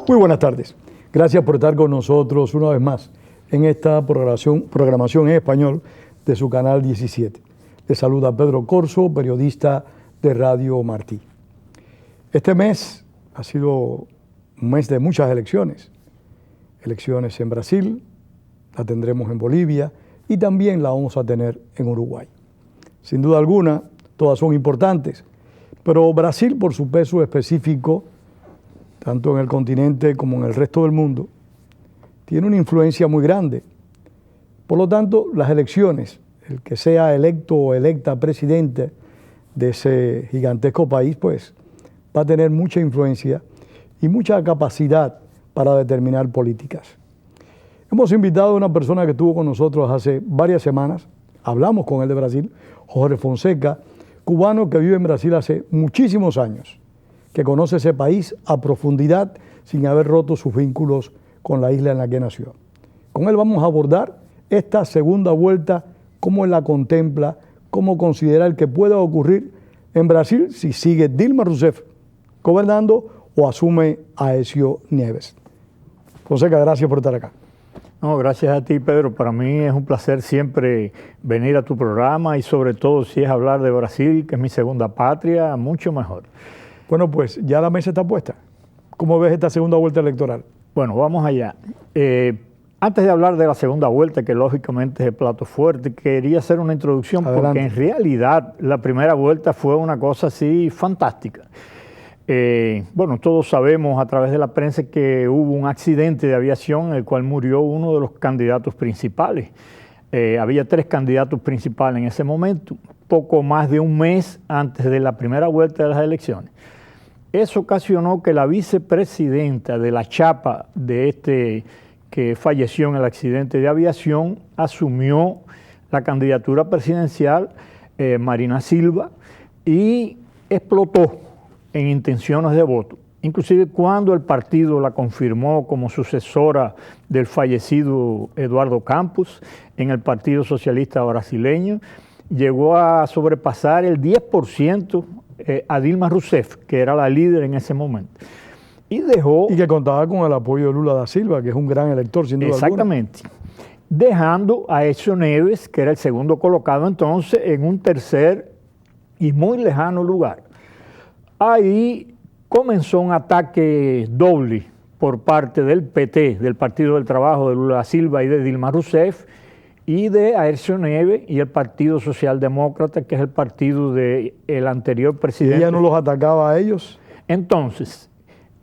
Muy buenas tardes. Gracias por estar con nosotros una vez más en esta programación en español de su canal 17. Les saluda Pedro Corso, periodista de Radio Martí. Este mes ha sido un mes de muchas elecciones. Elecciones en Brasil, la tendremos en Bolivia y también la vamos a tener en Uruguay. Sin duda alguna, todas son importantes, pero Brasil, por su peso específico, tanto en el continente como en el resto del mundo, tiene una influencia muy grande. Por lo tanto, las elecciones, el que sea electo o electa presidente de ese gigantesco país, pues va a tener mucha influencia y mucha capacidad para determinar políticas. Hemos invitado a una persona que estuvo con nosotros hace varias semanas, hablamos con él de Brasil, Jorge Fonseca, cubano que vive en Brasil hace muchísimos años, que conoce ese país a profundidad sin haber roto sus vínculos con la isla en la que nació. Con él vamos a abordar esta segunda vuelta, cómo él la contempla, cómo considera el que pueda ocurrir en Brasil si sigue Dilma Rousseff gobernando o asume Aécio Neves. Fonseca, gracias por estar acá. No, gracias a ti, Pedro. Para mí es un placer siempre venir a tu programa y sobre todo si es hablar de Brasil, que es mi segunda patria, mucho mejor. Bueno, pues ya la mesa está puesta. ¿Cómo ves esta segunda vuelta electoral? Bueno, vamos allá. Antes de hablar de la segunda vuelta, que lógicamente es el plato fuerte, quería hacer una introducción. Adelante. Porque en realidad la primera vuelta fue una cosa así fantástica. Bueno, todos sabemos a través de la prensa que hubo un accidente de aviación en el cual murió uno de los candidatos principales. Había 3 candidatos principales en ese momento, poco más de un mes antes de la primera vuelta de las elecciones. Eso ocasionó que la vicepresidenta de la chapa de este que falleció en el accidente de aviación asumió la candidatura presidencial, Marina Silva, y explotó en intenciones de voto. Inclusive cuando el partido la confirmó como sucesora del fallecido Eduardo Campos en el Partido Socialista Brasileño, llegó a sobrepasar el 10% a Dilma Rousseff, que era la líder en ese momento. Y que contaba con el apoyo de Lula da Silva, que es un gran elector, sin duda alguna. Exactamente. Dejando a Aécio Neves, que era el segundo colocado entonces, en un tercer y muy lejano lugar. Ahí comenzó un ataque doble por parte del PT, del Partido del Trabajo de Lula da Silva y de Dilma Rousseff, y de Aécio Neves y el Partido Socialdemócrata, que es el partido del anterior presidente. ¿Y ella no los atacaba a ellos? Entonces,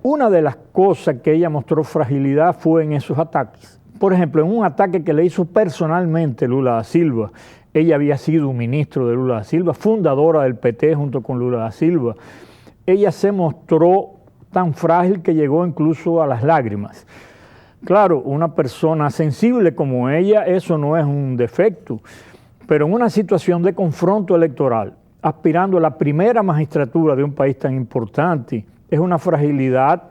una de las cosas que ella mostró fragilidad fue en esos ataques. Por ejemplo, en un ataque que le hizo personalmente Lula da Silva. Ella había sido un ministro de Lula da Silva, fundadora del PT junto con Lula da Silva. Ella se mostró tan frágil que llegó incluso a las lágrimas. Claro, una persona sensible como ella, eso no es un defecto, pero en una situación de confronto electoral, aspirando a la primera magistratura de un país tan importante, es una fragilidad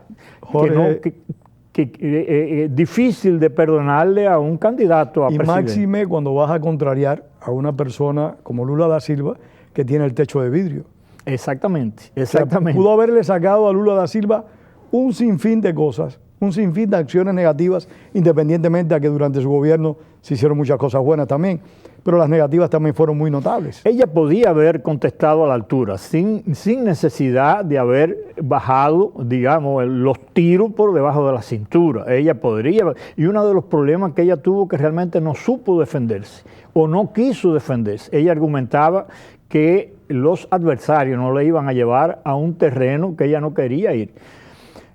difícil de perdonarle a un candidato a presidente. Y máxime cuando vas a contrariar a una persona como Lula da Silva, que tiene el techo de vidrio. Exactamente, exactamente. O sea, pudo haberle sacado a Lula da Silva un sinfín de cosas, un sinfín de acciones negativas, independientemente a que durante su gobierno se hicieron muchas cosas buenas también, pero las negativas también fueron muy notables. Ella podía haber contestado a la altura, sin necesidad de haber bajado, digamos, los tiros por debajo de la cintura. Ella podría, y uno de los problemas que ella tuvo que realmente no supo defenderse, o no quiso defenderse. Ella argumentaba que los adversarios no le iban a llevar a un terreno que ella no quería ir.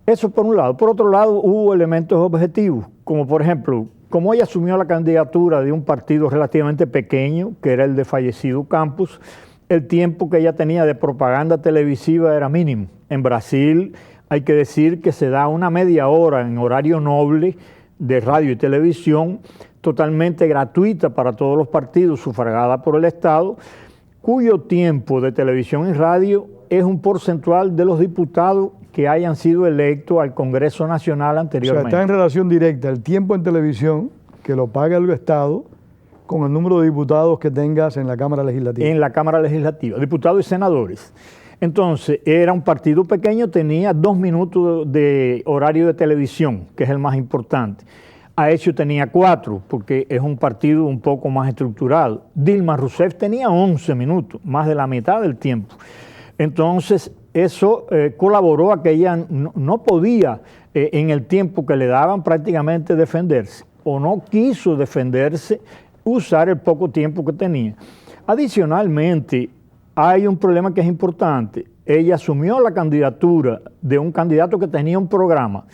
Eso por un lado. Por otro lado, hubo elementos objetivos, como por ejemplo, como ella asumió la candidatura de un partido relativamente pequeño, que era el de fallecido Campos, el tiempo que ella tenía de propaganda televisiva era mínimo. En Brasil hay que decir que se da una media hora en horario noble de radio y televisión, totalmente gratuita para todos los partidos, sufragada por el Estado, cuyo tiempo de televisión y radio es un porcentual de los diputados que hayan sido electos al Congreso Nacional anteriormente. O sea, está en relación directa el tiempo en televisión que lo paga el Estado con el número de diputados que tengas en la Cámara Legislativa. En la Cámara Legislativa, diputados y senadores. Entonces, era un partido pequeño, tenía 2 minutos de horario de televisión, que es el más importante. Aécio tenía 4, porque es un partido un poco más estructurado. Dilma Rousseff tenía 11 minutos, más de la mitad del tiempo. Entonces, eso colaboró a que ella no podía, en el tiempo que le daban, prácticamente defenderse, o no quiso defenderse, usar el poco tiempo que tenía. Adicionalmente, hay un problema que es importante. Ella asumió la candidatura de un candidato que tenía un programa.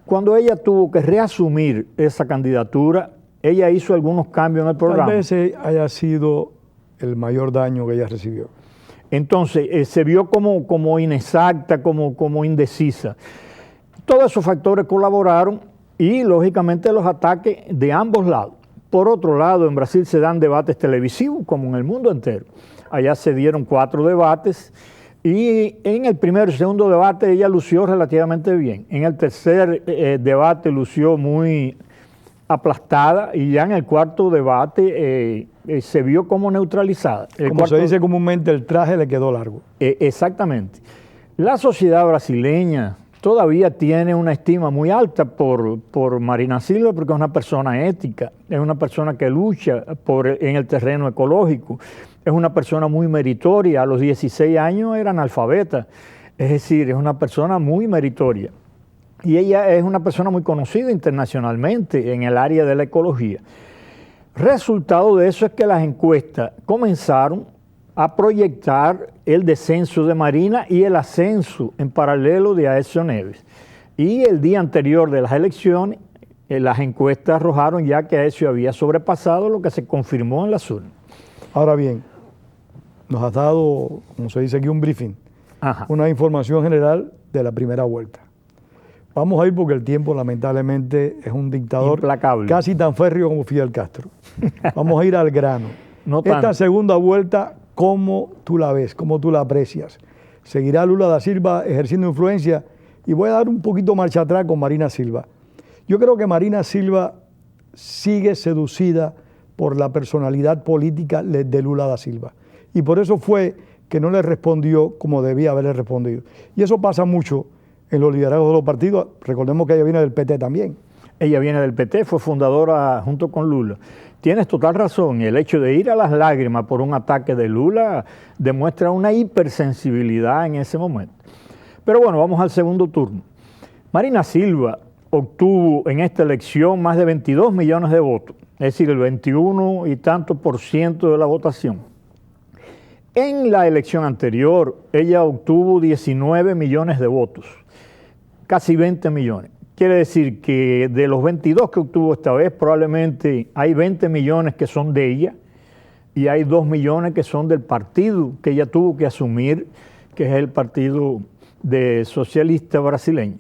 Cuando ella tuvo que reasumir esa candidatura, ella hizo algunos cambios en el programa. Tal vez haya sido el mayor daño que ella recibió. Entonces, se vio como inexacta, como indecisa. Todos esos factores colaboraron y, lógicamente, los ataques de ambos lados. Por otro lado, en Brasil se dan debates televisivos, como en el mundo entero. Allá se dieron 4 debates y en el primero y segundo debate ella lució relativamente bien. En el tercer debate lució muy aplastada y ya en el cuarto debate se vio como neutralizada. Como se dice comúnmente, el traje le quedó largo. Exactamente. La sociedad brasileña todavía tiene una estima muy alta por Marina Silva porque es una persona ética, es una persona que lucha en el terreno ecológico, es una persona muy meritoria. A los 16 años era analfabeta, es decir, es una persona muy meritoria. Y ella es una persona muy conocida internacionalmente en el área de la ecología. Resultado de eso es que las encuestas comenzaron a proyectar el descenso de Marina y el ascenso en paralelo de Aécio Neves. Y el día anterior de las elecciones, las encuestas arrojaron ya que Aécio había sobrepasado, lo que se confirmó en las urnas. Ahora bien, nos has dado, como se dice aquí, un briefing, una información general de la primera vuelta. Vamos a ir porque el tiempo lamentablemente es un dictador implacable, casi tan férreo como Fidel Castro. Vamos a ir al grano. Esta segunda vuelta, ¿cómo tú la ves? ¿Cómo tú la aprecias? ¿Seguirá Lula da Silva ejerciendo influencia? Y voy a dar un poquito marcha atrás con Marina Silva. Yo creo que Marina Silva sigue seducida por la personalidad política de Lula da Silva. Y por eso fue que no le respondió como debía haberle respondido. Y eso pasa mucho en los liderazgos de los partidos. Recordemos que ella viene del PT también. Ella viene del PT, fue fundadora junto con Lula. Tienes total razón, y el hecho de ir a las lágrimas por un ataque de Lula demuestra una hipersensibilidad en ese momento. Pero bueno, vamos al segundo turno. Marina Silva obtuvo en esta elección más de 22 millones de votos, es decir, el 21 y tanto % de la votación. En la elección anterior, ella obtuvo 19 millones de votos, casi 20 millones. Quiere decir que de los 22 que obtuvo esta vez, probablemente hay 20 millones que son de ella y hay 2 millones que son del partido que ella tuvo que asumir, que es el Partido Socialista Brasileño.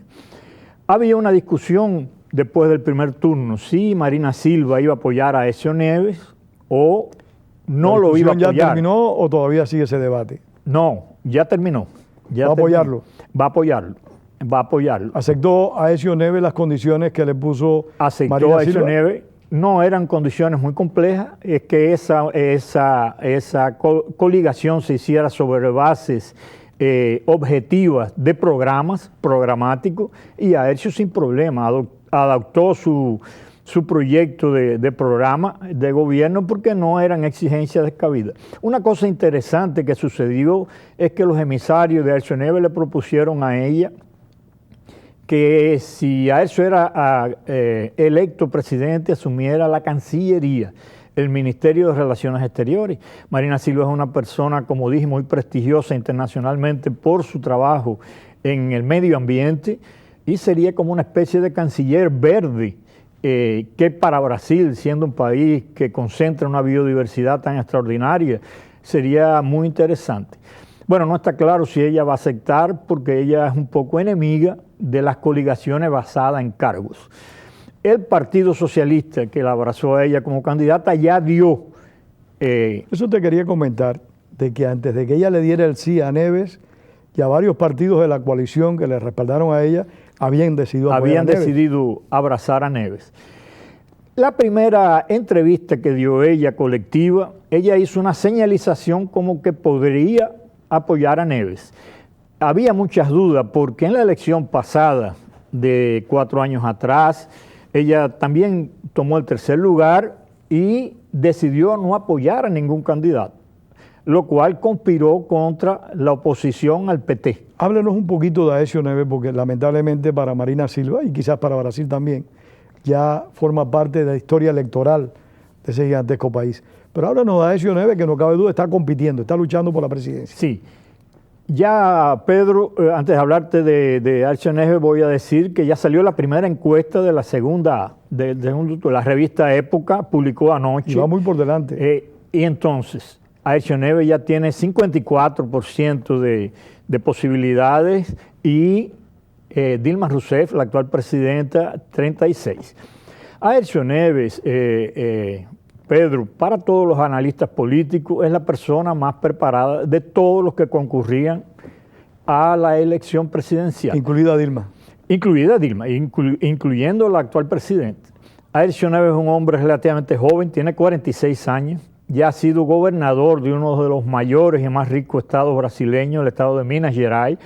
Había una discusión después del primer turno, si Marina Silva iba a apoyar a Aécio Neves o no lo iba a apoyar. ¿Ya terminó o todavía sigue ese debate? No, ya terminó. ¿Va a apoyarlo? Va a apoyarlo. Va a apoyarlo. ¿Aceptó a Aécio Neves las condiciones que le puso Marina Silva? Aceptó a Aécio Neves. No eran condiciones muy complejas, es que esa coligación se hiciera sobre bases objetivas de programas programáticos y Aécio sin problema adoptó su proyecto de programa de gobierno porque no eran exigencias descabidas. Una cosa interesante que sucedió es que los emisarios de Aécio Neves le propusieron a ella que si Aécio era electo presidente, asumiera la Cancillería, el Ministerio de Relaciones Exteriores. Marina Silva es una persona, como dije, muy prestigiosa internacionalmente por su trabajo en el medio ambiente y sería como una especie de canciller verde que para Brasil, siendo un país que concentra una biodiversidad tan extraordinaria, sería muy interesante. Bueno, no está claro si ella va a aceptar porque ella es un poco enemiga de las coligaciones basadas en cargos. El Partido Socialista, que la abrazó a ella como candidata, ya dio... Eso te quería comentar, de que antes de que ella le diera el sí a Neves, ya varios partidos de la coalición que le respaldaron a ella habían decidido abrazar a Neves. La primera entrevista que dio ella colectiva, ella hizo una señalización como que podría apoyar a Neves. Había muchas dudas porque en la elección pasada de 4 años atrás, ella también tomó el tercer lugar y decidió no apoyar a ningún candidato, lo cual conspiró contra la oposición al PT. Háblenos un poquito de Aécio Neves, porque lamentablemente para Marina Silva y quizás para Brasil también, ya forma parte de la historia electoral de ese gigantesco país. Pero háblanos de Aécio Neves, que no cabe duda, está compitiendo, está luchando por la presidencia. Sí. Ya, Pedro, antes de hablarte de Aécio Neves, voy a decir que ya salió la primera encuesta de la segunda, la revista Época, publicó anoche. Y va muy por delante. Y entonces, Aécio Neves ya tiene 54% de posibilidades y Dilma Rousseff, la actual presidenta, 36%. Aécio Neves, Pedro, para todos los analistas políticos, es la persona más preparada de todos los que concurrían a la elección presidencial. Incluida Dilma. Incluida Dilma, incluyendo la actual presidenta. Aécio Neves es un hombre relativamente joven, tiene 46 años, ya ha sido gobernador de uno de los mayores y más ricos estados brasileños, el estado de Minas Gerais,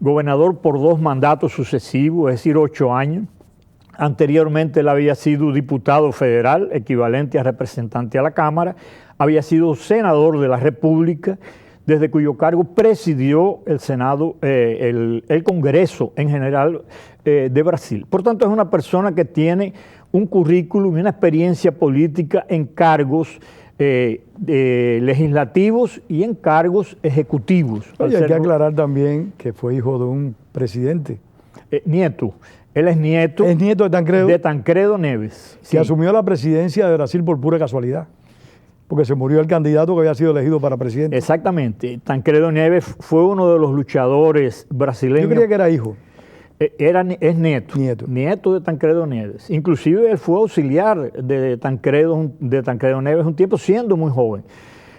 gobernador por 2 mandatos sucesivos, es decir, 8 años. Anteriormente él había sido diputado federal, equivalente a representante a la Cámara, había sido senador de la República, desde cuyo cargo presidió el Senado, el Congreso en general de Brasil. Por tanto, es una persona que tiene un currículum y una experiencia política en cargos legislativos y en cargos ejecutivos. Oye, hay que aclarar también que fue hijo de un presidente. Nieto. Él es nieto. Es nieto de Tancredo. De Tancredo Neves. Que asumió la presidencia de Brasil por pura casualidad, porque se murió el candidato que había sido elegido para presidente. Exactamente. Tancredo Neves fue uno de los luchadores brasileños. Yo creía que era hijo. Es nieto. Nieto de Tancredo Neves. Inclusive él fue auxiliar de Tancredo Neves un tiempo siendo muy joven.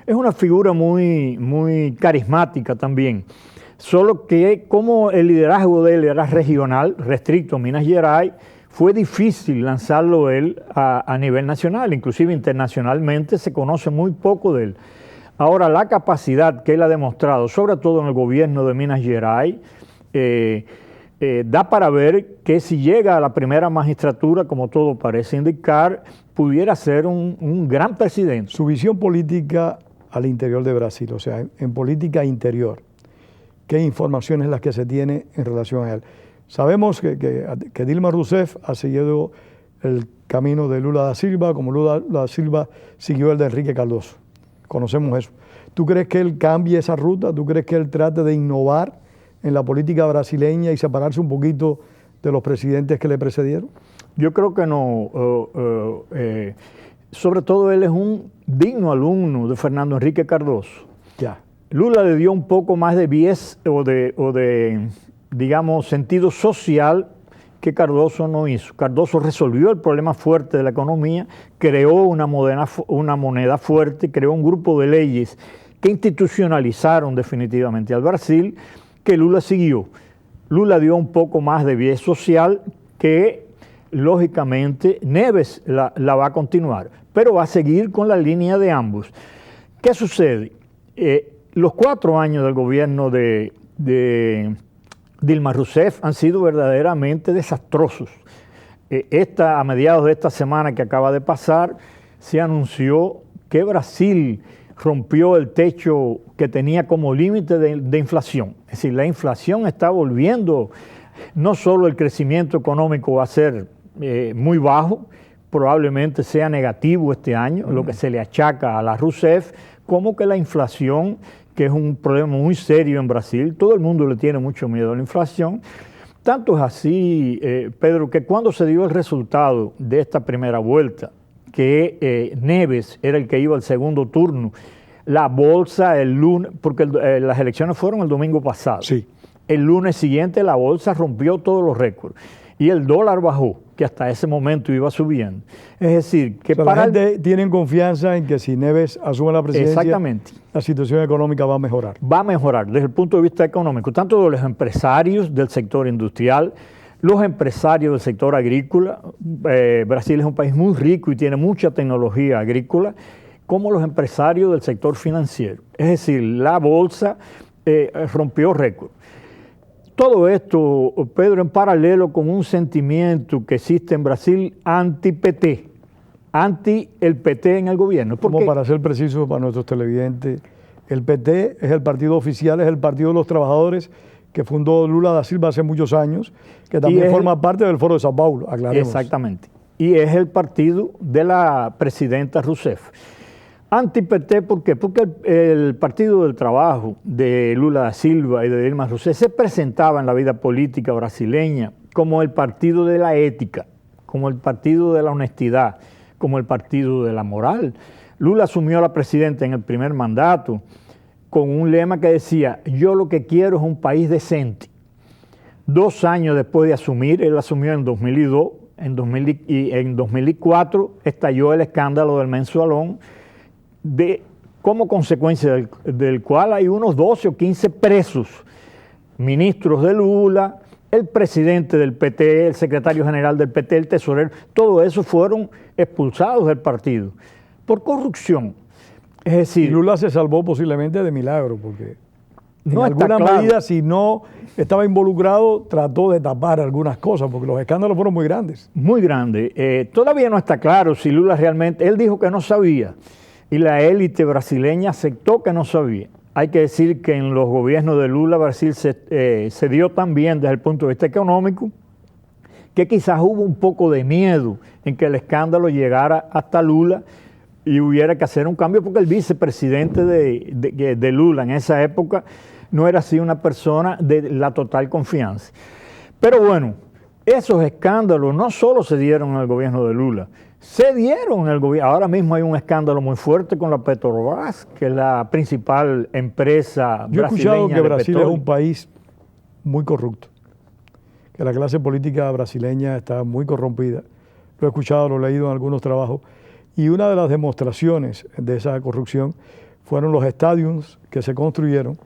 Es una figura muy carismática también. Solo que como el liderazgo de él era regional, restricto a Minas Gerais, fue difícil lanzarlo él a nivel nacional, inclusive internacionalmente se conoce muy poco de él. Ahora, la capacidad que él ha demostrado, sobre todo en el gobierno de Minas Gerais, da para ver que si llega a la primera magistratura, como todo parece indicar, pudiera ser un gran presidente. Su visión política al interior de Brasil, o sea, en política interior, ¿qué información es la que se tiene en relación a él? Sabemos que Dilma Rousseff ha seguido el camino de Lula da Silva, como Lula da Silva siguió el de Enrique Cardoso. Conocemos eso. ¿Tú crees que él cambie esa ruta? ¿Tú crees que él trate de innovar en la política brasileña y separarse un poquito de los presidentes que le precedieron? Yo creo que no. Sobre todo él es un digno alumno de Fernando Enrique Cardoso. Ya. Lula le dio un poco más de bies o de digamos, sentido social que Cardoso no hizo. Cardoso resolvió el problema fuerte de la economía, creó una moneda fuerte, creó un grupo de leyes que institucionalizaron definitivamente al Brasil, que Lula siguió. Lula dio un poco más de bies social que, lógicamente, Neves la va a continuar, pero va a seguir con la línea de ambos. ¿Qué sucede? Los 4 años del gobierno de Dilma Rousseff han sido verdaderamente desastrosos. A mediados de esta semana que acaba de pasar, se anunció que Brasil rompió el techo que tenía como límite de inflación. Es decir, la inflación está volviendo, no solo el crecimiento económico va a ser muy bajo, probablemente sea negativo este año, lo que se le achaca a la Rousseff, como que la inflación, que es un problema muy serio en Brasil, todo el mundo le tiene mucho miedo a la inflación. Tanto es así, Pedro, que cuando se dio el resultado de esta primera vuelta, que Neves era el que iba al segundo turno, la bolsa el lunes, porque las elecciones fueron el domingo pasado, sí. El lunes siguiente la bolsa rompió todos los récords y el dólar bajó, que hasta ese momento iba subiendo. Es decir, que la gente tiene confianza en que si Neves asume la presidencia, exactamente, la situación económica va a mejorar. Va a mejorar desde el punto de vista económico, tanto de los empresarios del sector industrial, los empresarios del sector agrícola. Brasil es un país muy rico y tiene mucha tecnología agrícola, como los empresarios del sector financiero. Es decir, la bolsa rompió récord. Todo esto, Pedro, en paralelo con un sentimiento que existe en Brasil anti-PT, anti el PT en el gobierno. Como para ser preciso para nuestros televidentes, el PT es el partido oficial, es el partido de los trabajadores que fundó Lula da Silva hace muchos años, que también forma parte del Foro de Sao Paulo, aclaremos. Exactamente. Y es el partido de la presidenta Rousseff. Anti-PT, ¿por qué? Porque el Partido del Trabajo de Lula da Silva y de Dilma Rousseff se presentaba en la vida política brasileña como el partido de la ética, como el partido de la honestidad, como el partido de la moral. Lula asumió a la presidenta en el primer mandato con un lema que decía: yo lo que quiero es un país decente. 2 años después de asumir, él asumió en 2002, y en 2004 estalló el escándalo del mensualón, como consecuencia del cual hay unos 12 o 15 presos, ministros de Lula, el presidente del PT, el secretario general del PT, el tesorero, todo eso fueron expulsados del partido por corrupción. Es decir, y Lula se salvó posiblemente de milagro, porque no en alguna medida, si no estaba involucrado, trató de tapar algunas cosas, porque los escándalos fueron muy grandes. Muy grandes. Todavía no está claro si Lula realmente, él dijo que no sabía, y la élite brasileña aceptó que no sabía. Hay que decir que en los gobiernos de Lula, Brasil se dio tan bien desde el punto de vista económico, que quizás hubo un poco de miedo en que el escándalo llegara hasta Lula y hubiera que hacer un cambio, porque el vicepresidente de Lula en esa época no era así una persona de la total confianza. Pero bueno, esos escándalos no solo se dieron en el gobierno de Lula, se dieron en el gobierno. Ahora mismo hay un escándalo muy fuerte con la Petrobras, que es la principal empresa brasileña. Yo he escuchado que Brasil es un país muy corrupto, que la clase política brasileña está muy corrompida. Lo he escuchado, lo he leído en algunos trabajos, y una de las demostraciones de esa corrupción fueron los estadios que se construyeron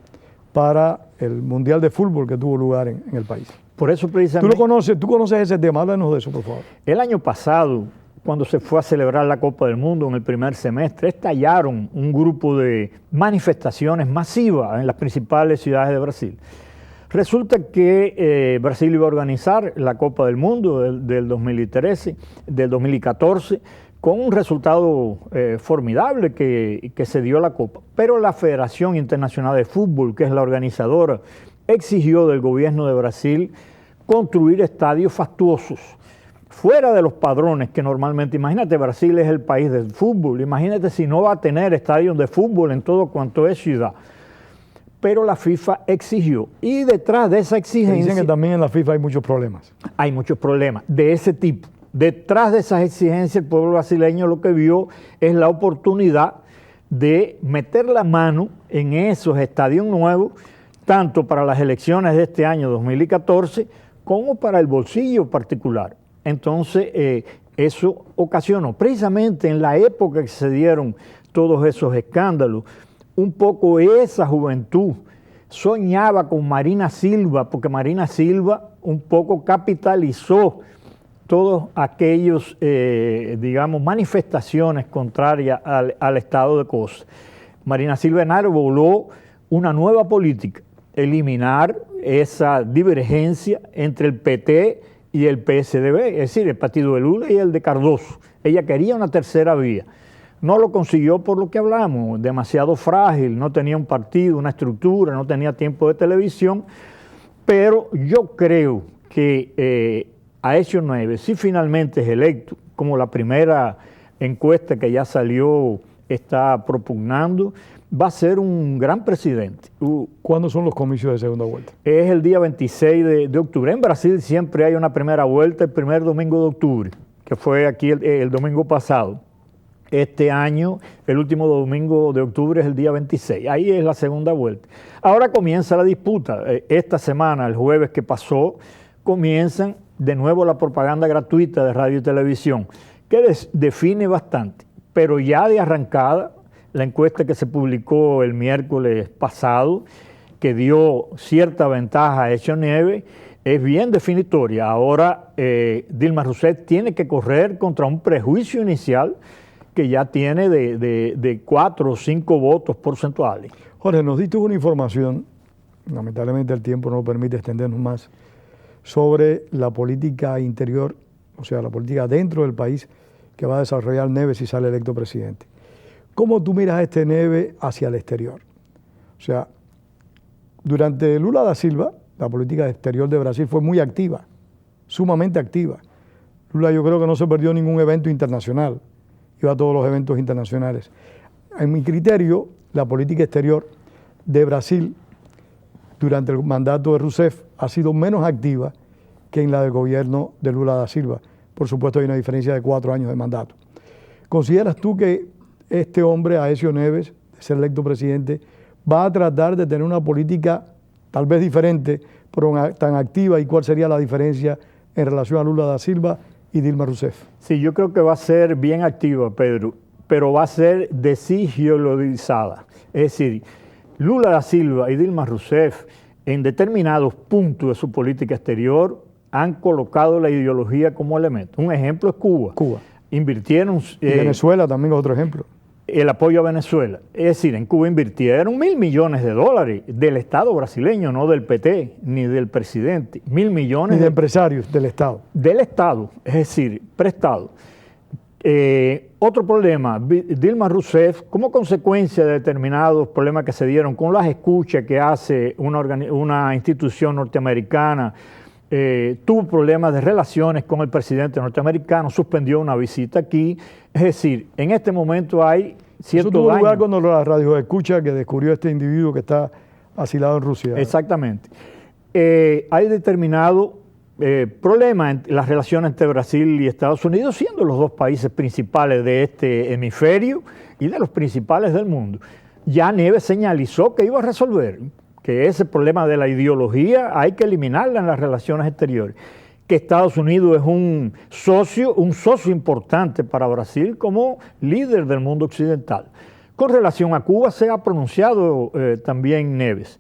para el Mundial de Fútbol que tuvo lugar en el país. Por eso precisamente... ¿Tú conoces ese tema? Háblanos de eso, por favor. El año pasado, cuando se fue a celebrar la Copa del Mundo en el primer semestre, estallaron un grupo de manifestaciones masivas en las principales ciudades de Brasil. Resulta que Brasil iba a organizar la Copa del Mundo del 2014, con un resultado formidable que se dio la Copa. Pero la Federación Internacional de Fútbol, que es la organizadora, exigió del gobierno de Brasil construir estadios fastuosos, fuera de los padrones que normalmente, imagínate, Brasil es el país del fútbol, imagínate si no va a tener estadios de fútbol en todo cuanto es ciudad. Pero la FIFA exigió, y detrás de esa exigencia... Dicen que también en la FIFA hay muchos problemas. Hay muchos problemas de ese tipo. Detrás de esas exigencias, el pueblo brasileño lo que vio es la oportunidad de meter la mano en esos estadios nuevos, tanto para las elecciones de este año 2014, como para el bolsillo particular. Entonces, eso ocasionó, precisamente en la época que se dieron todos esos escándalos, un poco esa juventud soñaba con Marina Silva, porque Marina Silva un poco capitalizó todos aquellos, digamos, manifestaciones contrarias al estado de cosas. Marina Silva enarboló una nueva política, eliminar esa divergencia entre el PT y el PSDB, es decir, el partido de Lula y el de Cardoso. Ella quería una tercera vía. No lo consiguió por lo que hablamos, demasiado frágil, no tenía un partido, una estructura, no tenía tiempo de televisión, pero yo creo que Aécio Neves, si finalmente es electo, como la primera encuesta que ya salió está propugnando, va a ser un gran presidente. ¿Cuándo son los comicios de segunda vuelta? Es el día 26 de octubre. En Brasil siempre hay una primera vuelta el primer domingo de octubre, que fue aquí el domingo pasado. Este año, el último domingo de octubre es el día 26. Ahí es la segunda vuelta. Ahora comienza la disputa. Esta semana, el jueves que pasó, comienzan de nuevo la propaganda gratuita de radio y televisión, que define bastante. Pero ya de arrancada, la encuesta que se publicó el miércoles pasado, que dio cierta ventaja a Aécio Neves, es bien definitoria. Ahora Dilma Rousseff tiene que correr contra un prejuicio inicial que ya tiene de 4 o 5 votos porcentuales. Jorge, nos diste una información lamentablemente el tiempo no nos permite extendernos más, sobre la política interior, o sea, la política dentro del país que va a desarrollar Neves si sale electo presidente. ¿Cómo tú miras a este Neves hacia el exterior? O sea, durante Lula da Silva, la política exterior de Brasil fue muy activa, sumamente activa. Lula yo creo que no se perdió ningún evento internacional, iba a todos los eventos internacionales. En mi criterio, la política exterior de Brasil durante el mandato de Rousseff ha sido menos activa que en la del gobierno de Lula da Silva. Por supuesto hay una diferencia de 4 años de mandato. ¿Consideras tú que este hombre, Aécio Neves, de ser electo presidente, va a tratar de tener una política tal vez diferente, pero tan activa? ¿Y cuál sería la diferencia en relación a Lula da Silva y Dilma Rousseff? Sí, yo creo que va a ser bien activa, Pedro, pero va a ser desideologizada. Es decir, Lula da Silva y Dilma Rousseff en determinados puntos de su política exterior han colocado la ideología como elemento. Un ejemplo es Cuba. Invirtieron... Venezuela también es otro ejemplo. El apoyo a Venezuela. Es decir, en Cuba invirtieron $1.000 millones del Estado brasileño, no del PT, ni del presidente. 1.000 millones... Ni de empresarios del Estado. Del Estado, es decir, prestado. Otro problema, Dilma Rousseff, como consecuencia de determinados problemas que se dieron con las escuchas que hace una institución norteamericana, tuvo problemas de relaciones con el presidente norteamericano, suspendió una visita aquí. Es decir, en este momento hay cierto Eso tuvo daño. lugar cuando la radio escucha que descubrió este individuo que está asilado en Rusia. Exactamente. Hay determinado problema en las relaciones entre Brasil y Estados Unidos, siendo los dos países principales de este hemisferio y de los principales del mundo. Ya Neves señalizó que iba a resolver, que ese problema de la ideología hay que eliminarla en las relaciones exteriores, que Estados Unidos es un socio importante para Brasil como líder del mundo occidental. Con relación a Cuba se ha pronunciado también Neves.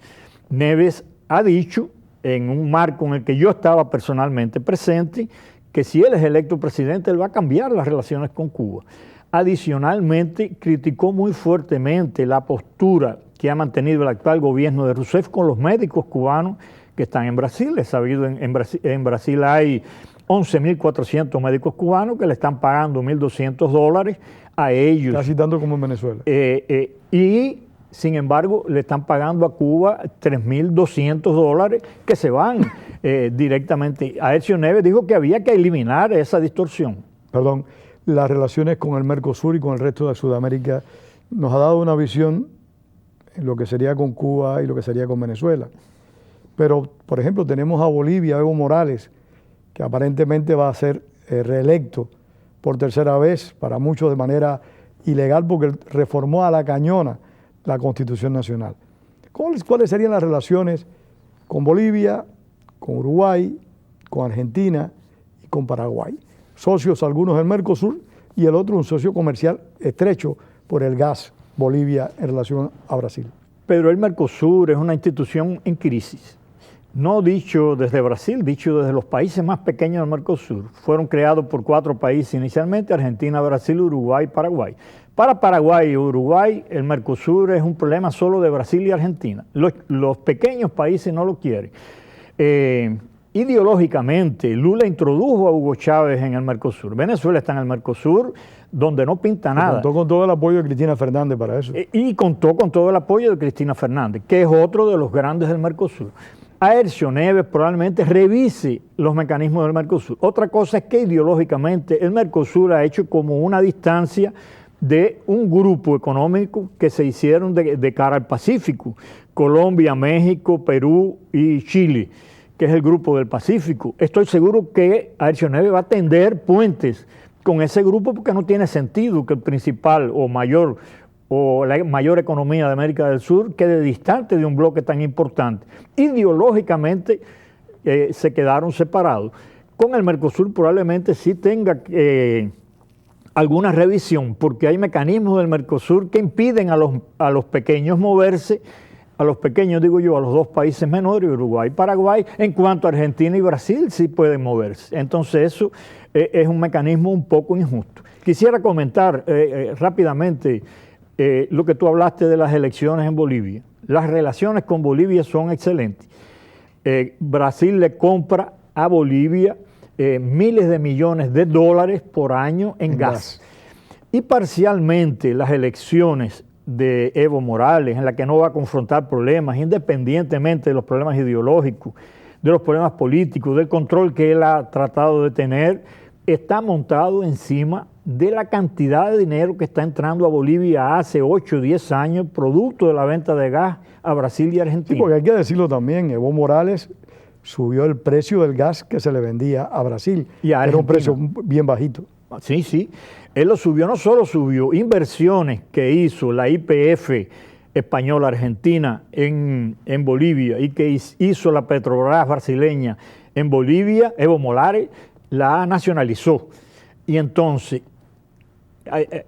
Neves ha dicho, en un marco en el que yo estaba personalmente presente, que si él es electo presidente, él va a cambiar las relaciones con Cuba. Adicionalmente, criticó muy fuertemente la postura que ha mantenido el actual gobierno de Rousseff con los médicos cubanos que están en Brasil. Es sabido, en Brasil hay 11.400 médicos cubanos que le están pagando $1.200 a ellos. Casi tanto como en Venezuela. Y sin embargo, le están pagando a Cuba $3.200 que se van directamente. Aécio Neves dijo que había que eliminar esa distorsión. Perdón, las relaciones con el Mercosur y con el resto de Sudamérica nos ha dado una visión en lo que sería con Cuba y lo que sería con Venezuela. Pero, por ejemplo, tenemos a Bolivia, Evo Morales, que aparentemente va a ser reelecto por tercera vez, para muchos de manera ilegal, porque reformó a la cañona la Constitución Nacional. ¿Cuáles serían las relaciones con Bolivia, con Uruguay, con Argentina y con Paraguay? Socios algunos del Mercosur y el otro un socio comercial estrecho por el gas, Bolivia en relación a Brasil. Pero el Mercosur es una institución en crisis. No dicho desde Brasil, dicho desde los países más pequeños del Mercosur. Fueron creados por 4 países inicialmente: Argentina, Brasil, Uruguay, Paraguay. Para Paraguay y Uruguay, el Mercosur es un problema solo de Brasil y Argentina. Los pequeños países no lo quieren. Ideológicamente, Lula introdujo a Hugo Chávez en el Mercosur. Venezuela está en el Mercosur, donde no pinta nada. Contó con todo el apoyo de Cristina Fernández para eso. Y contó con todo el apoyo de Cristina Fernández, que es otro de los grandes del Mercosur. Aécio Neves probablemente revise los mecanismos del Mercosur. Otra cosa es que ideológicamente el Mercosur ha hecho como una distancia de un grupo económico que se hicieron de cara al Pacífico: Colombia, México, Perú y Chile, que es el grupo del Pacífico. Estoy seguro que Aécio Neves va a tender puentes con ese grupo, porque no tiene sentido que el principal o la mayor economía de América del Sur quede distante de un bloque tan importante. Ideológicamente se quedaron separados. Con el Mercosur probablemente sí tenga alguna revisión, porque hay mecanismos del Mercosur que impiden a los pequeños moverse. A los pequeños, digo yo, a los 2 países menores, Uruguay y Paraguay. En cuanto a Argentina y Brasil, sí pueden moverse. Entonces eso es un mecanismo un poco injusto. Quisiera comentar rápidamente lo que tú hablaste de las elecciones en Bolivia. las relaciones con Bolivia son excelentes. Brasil le compra a Bolivia miles de millones de dólares por año en gas. Y parcialmente las elecciones de Evo Morales, en la que no va a confrontar problemas, independientemente de los problemas ideológicos, de los problemas políticos, del control que él ha tratado de tener, está montado encima de la cantidad de dinero que está entrando a Bolivia hace 8 o 10 años, producto de la venta de gas a Brasil y Argentina. Sí, porque hay que decirlo también, Evo Morales subió el precio del gas que se le vendía a Brasil. Y a era un precio bien bajito. Sí, sí. Él lo subió, no solo subió, inversiones que hizo la YPF española argentina en Bolivia y que hizo la Petrobras brasileña en Bolivia, Evo Morales la nacionalizó. Y entonces,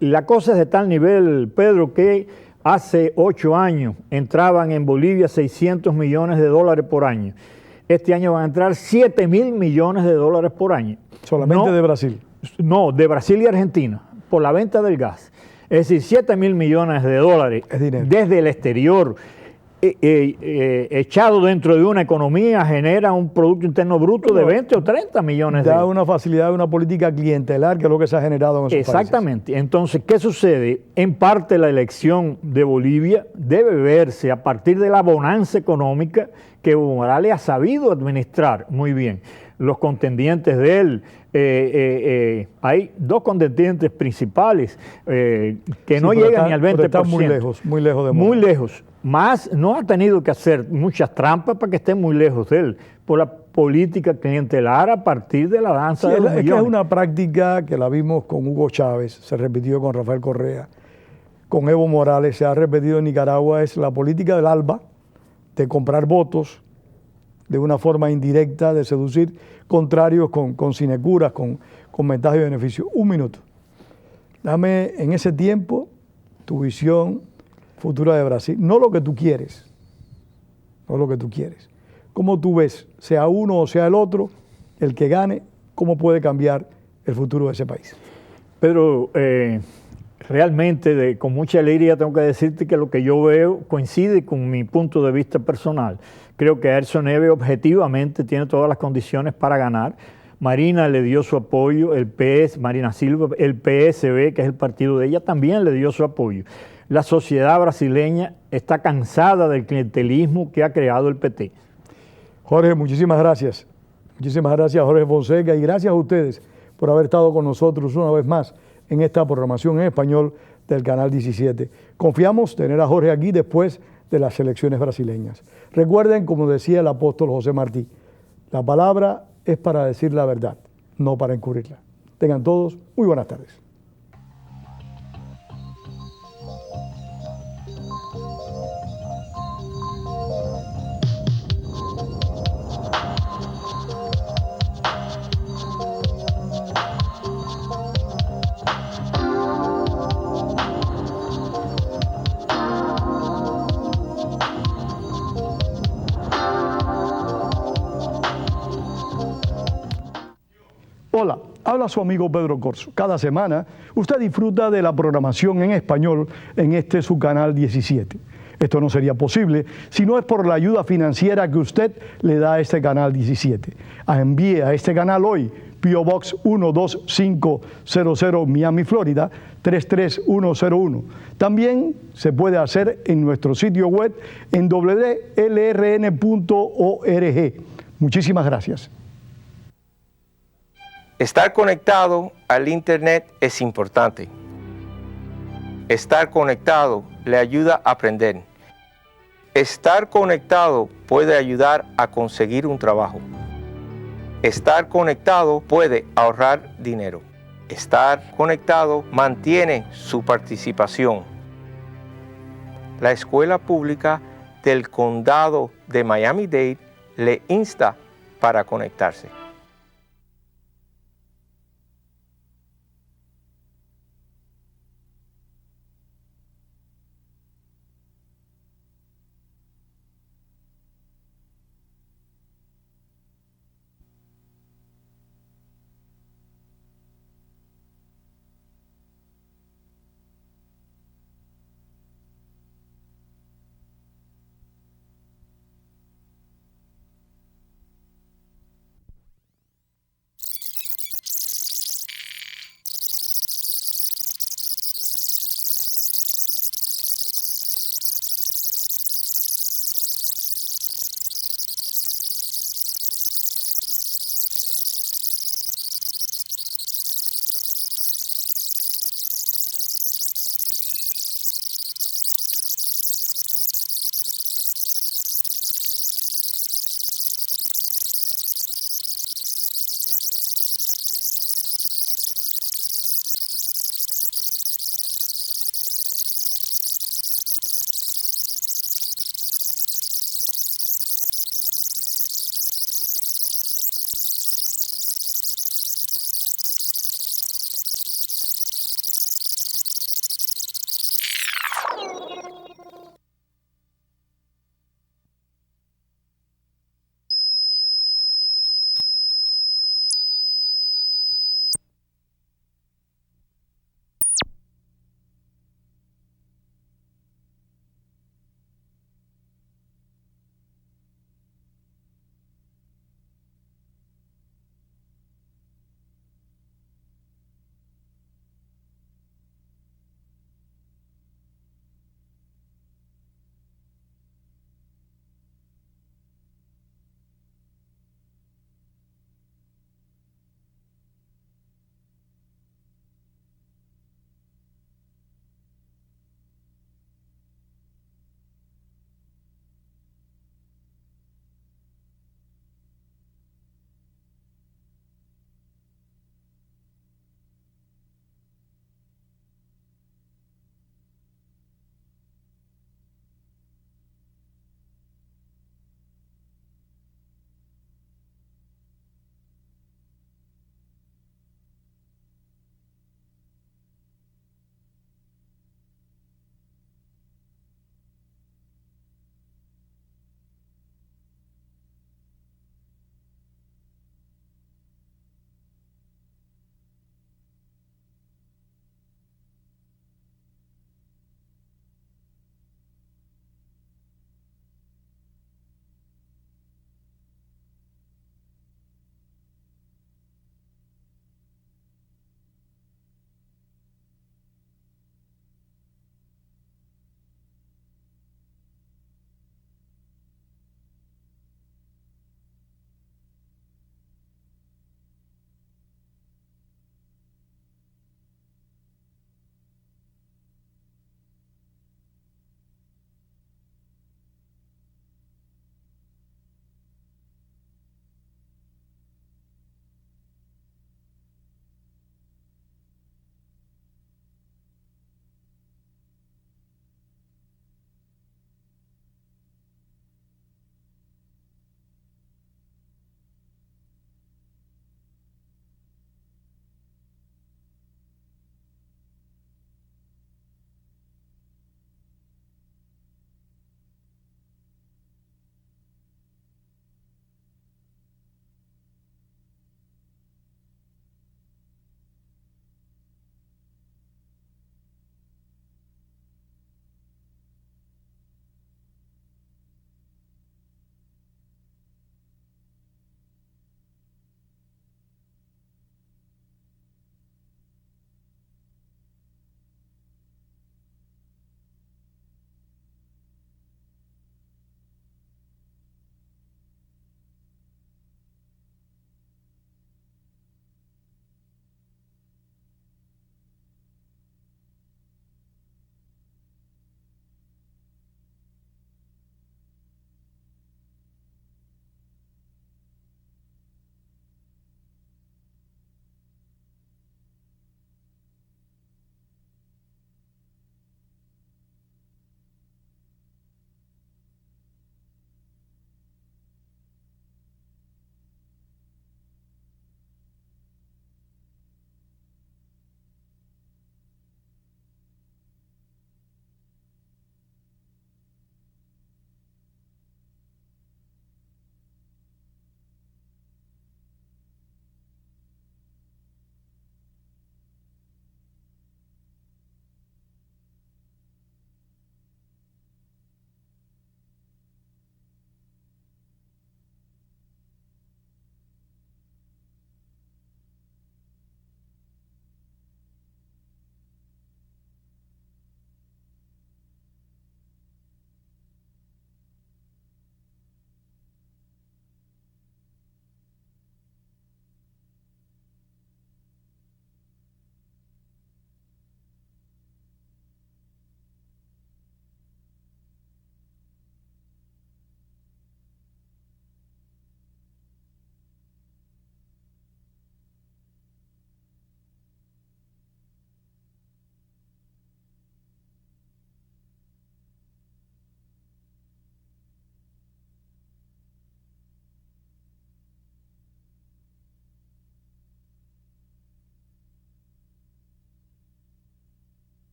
la cosa es de tal nivel, Pedro, que hace 8 años entraban en Bolivia 600 millones de dólares por año. Este año van a entrar 7.000 millones de dólares por año. ¿Solamente de Brasil? No, de Brasil y Argentina, por la venta del gas. Es decir, 7.000 millones de dólares desde el exterior, echado dentro de una economía, genera un Producto Interno Bruto de 20 o 30 millones de dólares. Da una facilidad de una política clientelar, que es lo que se ha generado en esos países. Exactamente. Entonces, ¿qué sucede? En parte la elección de Bolivia debe verse a partir de la bonanza económica que Evo Morales ha sabido administrar muy bien. Los contendientes de él, hay 2 contendientes principales que no llegan ni al 20%. Están muy lejos de Morales. Muy lejos. Más no ha tenido que hacer muchas trampas para que estén muy lejos de él, por la política clientelar a partir de la danza de los millones. Es que es una práctica que la vimos con Hugo Chávez, se repitió con Rafael Correa, con Evo Morales, se ha repetido en Nicaragua, es la política del ALBA, de comprar votos de una forma indirecta, de seducir contrarios con sinecuras, con ventaja y beneficio. Un minuto. Dame en ese tiempo tu visión futura de Brasil. No lo que tú quieres, no lo que tú quieres. ¿Cómo tú ves, sea uno o sea el otro, el que gane, cómo puede cambiar el futuro de ese país? Pero realmente, con mucha alegría tengo que decirte que lo que yo veo coincide con mi punto de vista personal. Creo que Aécio Neves objetivamente tiene todas las condiciones para ganar. Marina le dio su apoyo, Marina Silva, el PSB, que es el partido de ella, también le dio su apoyo. La sociedad brasileña está cansada del clientelismo que ha creado el PT. Jorge, muchísimas gracias. Muchísimas gracias, Jorge Fonseca, y gracias a ustedes por haber estado con nosotros una vez más en esta programación en español del Canal 17. Confiamos tener a Jorge aquí después de las elecciones brasileñas. Recuerden, como decía el apóstol José Martí, la palabra es para decir la verdad, no para encubrirla. Tengan todos muy buenas tardes. Hola, habla su amigo Pedro Corso. Cada semana usted disfruta de la programación en español en este su canal 17. Esto no sería posible si no es por la ayuda financiera que usted le da a este canal 17. Envíe a este canal hoy P.O. Box 12500 Miami, Florida 33101. También se puede hacer en nuestro sitio web en wlrn.org. Muchísimas gracias. Estar conectado al Internet es importante. Estar conectado le ayuda a aprender. Estar conectado puede ayudar a conseguir un trabajo. Estar conectado puede ahorrar dinero. Estar conectado mantiene su participación. La Escuela Pública del Condado de Miami-Dade le insta para conectarse.